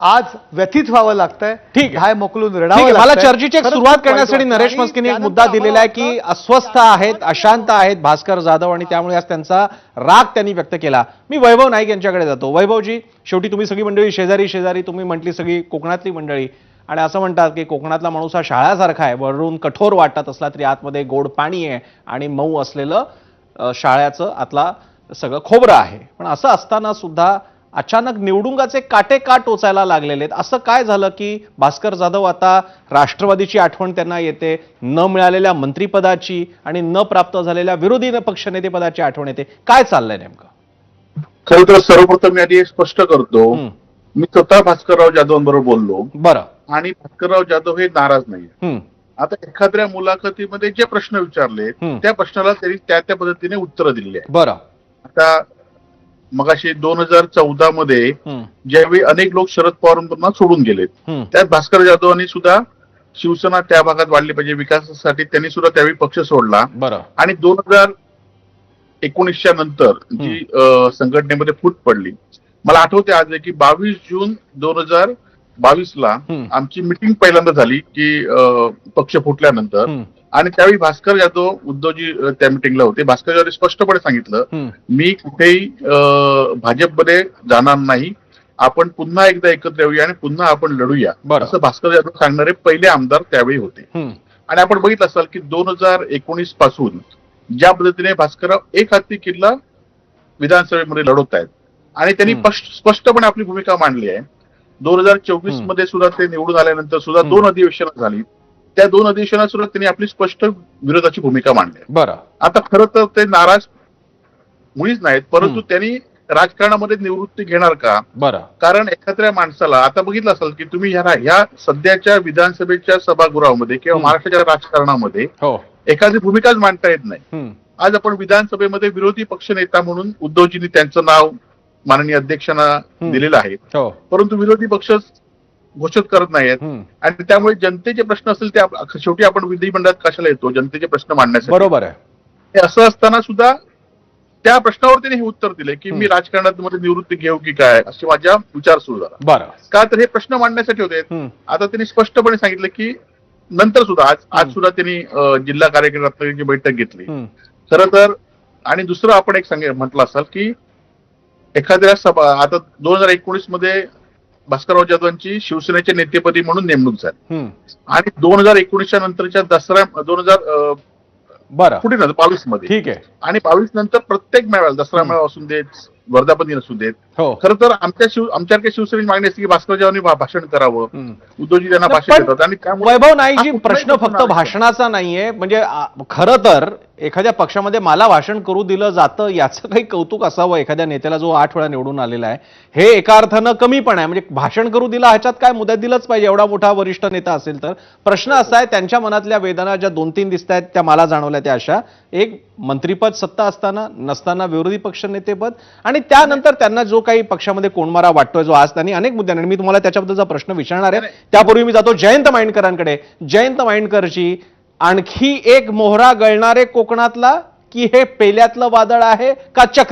आज व्यथित व्हावं लागतंय. ठीक आहे. हाय मोकलून ठीक रडावं आहे. मला लागतंय. चर्चेची एक खरंच सुरुवात खूप वाईट करण्यासाठी वाटतं. नरेश आणि मस्किनी एक त्यानंतर मुद्दा दिलेला आहे की आम्हाला अस्वस्थ आहेत, अशांत आहेत भास्कर जाधव आणि त्यामुळे आज त्यांचा राग त्यांनी व्यक्त केला. मी वैभव नाईक यांच्याकडे जातो. वैभवजी, शेवटी तुम्ही सगळी मंडळी शेजारी शेजारी तुम्ही म्हटली सगळी कोकणातली मंडळी आणि असं म्हणतात की कोकणातला माणूस हा शाळ्यासारखा आहे, वरून कठोर वाटत असला तरी आतमध्ये गोड पाणी आहे आणि मऊ असलेलं शाळ्याचं आतला सगळं खोबरं आहे. पण असं असताना सुद्धा अचानक निवडुंगाचे काटे का टोचायला लागलेले आहेत? असं काय झालं की भास्कर जाधव आता राष्ट्रवादीची आठवण त्यांना येते, न मिळालेल्या मंत्रिपदाची आणि न प्राप्त झालेल्या विरोधी पक्षनेतेपदाची आठवण येते? काय चाललंय नेमकं? खरं तर सर्वप्रथम मी आधी एक स्पष्ट करतो, हम्म. मी स्वतः भास्करराव जाधवांबरोबर बोललो बरं. आणि भास्करराव जाधव हे नाराज नाही. हम्म. आता एखाद्या मुलाखतीमध्ये जे प्रश्न विचारले हम्म. त्या प्रश्नाला त्यांनी त्या पद्धतीने उत्तर दिलेली आहे. बरं. आता मगाशी 2014 मध्ये हम्म. ज्यावेळी अनेक लोक शरद पवारांना सोडून गेलेत, हम्म. त्यात भास्कर जाधवांनी सुद्धा शिवसेना त्या भागात वाढली पाहिजे विकासासाठी त्यांनी सुद्धा त्यावेळी पक्ष सोडला. बरं. आणि 2019च्या नंतर जी संघटनेमध्ये फूट पडली, मला आठवते आज की 22 जून 2022ला आमची मिटिंग पहिल्यांदा झाली की पक्ष फुटल्यानंतर. आणि त्यावेळी भास्कर जाधव उद्धवजी त्या मिटिंगला होते. भास्कर जाधव स्पष्टपणे सांगितलं, मी कुठेही भाजपमध्ये जाणार नाही, आपण पुन्हा एकदा एकत्र येऊया आणि पुन्हा आपण लढूया, असं भास्कर जाधव सांगणारे पहिले आमदार त्यावेळी होते. आणि आपण बघितलं असाल की 2019 पासून ज्या पद्धतीने भास्करराव एक हाती किल्ला विधानसभेमध्ये लढवत आहेत आणि त्यांनी स्पष्टपणे आपली भूमिका मांडली आहे. 2024 मध्ये सुद्धा ते निवडून आल्यानंतर सुद्धा 2 अधिवेशनं झाली, त्या 2 अधिवेशनात सुद्धा त्यांनी आपली स्पष्ट विरोधाची भूमिका मांडली. बरं. आता खरं तर ते नाराज मुळीच नाहीत, परंतु त्यांनी राजकारणामध्ये निवृत्ती घेणार का? बरं. कारण एखाद्या माणसाला आता बघितलं असाल की तुम्ही ह्या सध्याच्या विधानसभेच्या सभागृहामध्ये किंवा महाराष्ट्राच्या राजकारणामध्ये एखादी भूमिकाच मांडता येत नाही. आज आपण विधानसभेमध्ये विरोधी पक्षनेता म्हणून उद्धवजींनी त्यांचं नाव माननीय अध्यक्षांना दिलेलं आहे, परंतु विरोधी पक्ष घोषित करत नाहीत. आणि त्यामुळे जनतेचे प्रश्न असतील ते शेवटी आपण विधिमंडळात कशाला येतो? जनतेचे प्रश्न मांडण्यासाठी. बरोबर आहे. हे असं असताना सुद्धा त्या प्रश्नावर त्यांनी हे उत्तर दिले की मी राजकारणामध्ये निवृत्ती घेऊ की काय, असे माझा विचार सुरू झाला. बरं. का तर हे प्रश्न मांडण्यासाठी होते. आता त्यांनी स्पष्टपणे सांगितलं की नंतर सुद्धा आज सुद्धा त्यांनी जिल्हा कार्यकर्त्यांची बैठक घेतली. खरं तर आणि दुसरं आपण एक म्हटलं असाल की एखाद्या सभा आता 2019 मध्ये भास्करराव जाधवांची शिवसेनेच्या नेतेपदी म्हणून नेमणूक झाली आणि 2019च्या नंतरच्या दसरा 22 मध्ये, ठीक आहे, आणि 22 नंतर प्रत्येक मेळाव्याला, दसरा मेळावा असून देत, वर्धापन असू देत, खरं तर आमच्याकडे शिवसेनेची मागणी असते की भास्कर जाधवांनी भाषण करावं, उद्धवजी त्यांना भाषण देतात. आणि वैभव नाईकजी, प्रश्न फक्त भाषणाचा नाहीये. म्हणजे खरं तर एखाद्या पक्षामध्ये मला भाषण करू दिलं जातं याचं काही कौतुक असावं एखाद्या नेत्याला जो 8 वेळा निवडून आलेला आहे. हे एका अर्थानं कमी पण आहे. म्हणजे भाषण करू दिलं ह्याच्यात काय मुद्दा दिलंच पाहिजे एवढा मोठा वरिष्ठ नेता असेल तर. प्रश्न असा आहे, त्यांच्या मनातल्या वेदना ज्या 2-3 दिसत आहेत त्या मला जाणवल्या त्या अशा, एक मंत्रिपद सत्ता असताना नसताना विरोधी पक्ष नेतेपद आणि त्यानंतर त्यांना जो काही पक्षामध्ये कोंडमारा वाटतोय जो आज त्यांनी अनेक मुद्द्यांनी, मी तुम्हाला त्याच्याबद्दलचा प्रश्न विचारणार आहे. त्यापूर्वी मी जातो जयंत माइंडकरांकडे. जयंत माइंडकरजी, आणखी एक मोहरा गळणारे कोकणातला की हे पेल्यातलं वादळ आहे का चक्री